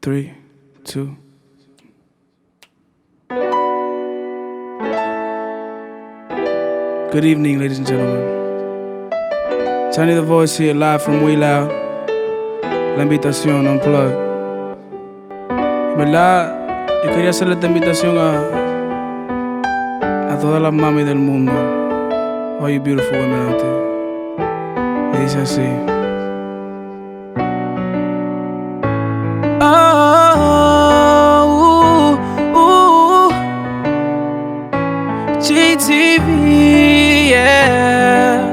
3, 2. Good evening, ladies and gentlemen. Tiny the Voice here, live from We Loud. La invitación, Unplugged. En verdad, yo quería hacerle esta invitación a todas las mami del mundo. All you beautiful women out there. Y dice así. GTV, yeah.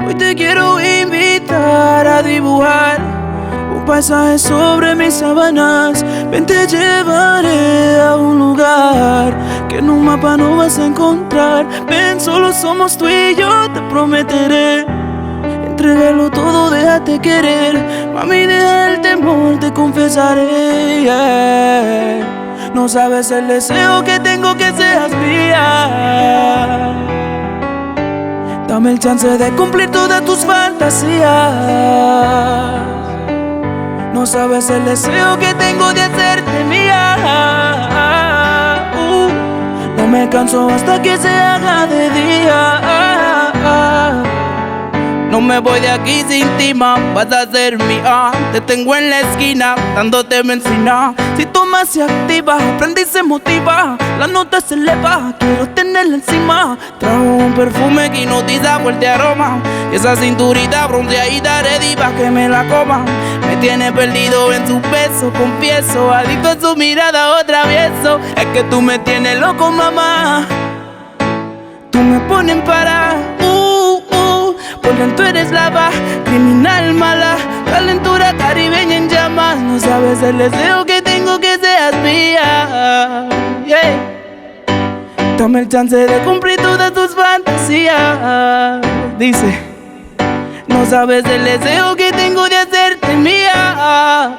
Hoy te quiero invitar a dibujar un paisaje sobre mis sábanas. Ven, te llevaré a un lugar que en un mapa no vas a encontrar. Ven, solo somos tú y yo, te prometeré entregarlo todo, déjate querer. Mami, deja el temor, te confesaré, yeah. No sabes el deseo que tengo que seas mía. Dame el chance de cumplir todas tus fantasías. No sabes el deseo que tengo de hacerte mía. No me canso hasta que se haga de día. No me voy de aquí sin ti, ma, vas a ser mía. Te tengo en la esquina, dándote benzina. Si tu más se activa, prende y se motiva. La nota se eleva, quiero tenerla encima. Trajo un perfume que hipnotiza fuerte aroma. Y esa cinturita bronceadita ready pa' que me la coma. Me tiene perdido en su beso, confieso. Adicto a su mirada, otra travieso. Es que tú me tienes loco, mamá. Tú me pones para por dentro eres lava, criminal mala, calentura caribeña en llamas. No sabes el deseo que tengo que seas mía, yeah. Dame el chance de cumplir todas tus fantasías. Dice, no sabes el deseo que tengo de hacerte mía.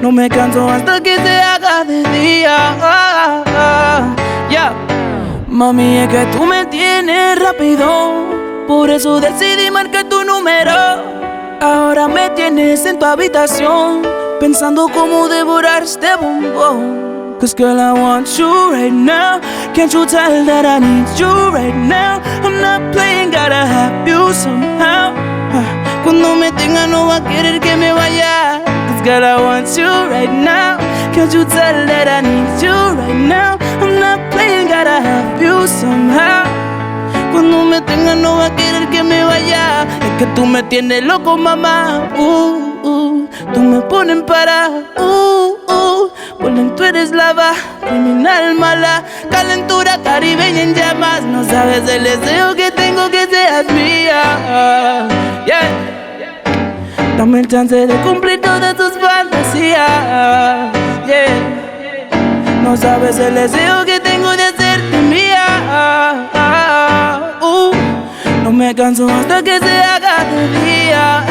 No me canso hasta que se haga de día, yeah. Mami, es que tú me tienes rápido, por eso decidí marcar tu número. Ahora me tienes en tu habitación, pensando cómo devorar este bombón. Cause girl, I want you right now. Can't you tell that I need you right now? I'm not playing, gotta have you somehow. Cuando me tenga no va a querer que me vaya. Cause girl, I want you right now. Can't you tell that I need you right now? I'm not playing, gotta have you somehow. Cuando me tenga no va a querer que me vaya. Es que tú me tienes loco, mamá. Tú me pones para por dentro eres lava, criminal mala, calentura caribeña en llamas. No sabes el deseo que tengo que seas mía, yeah. Dame el chance de cumplir todas tus fantasías, yeah. No sabes el deseo que tengo de hacerte mía. No me canso hasta que se haga de día.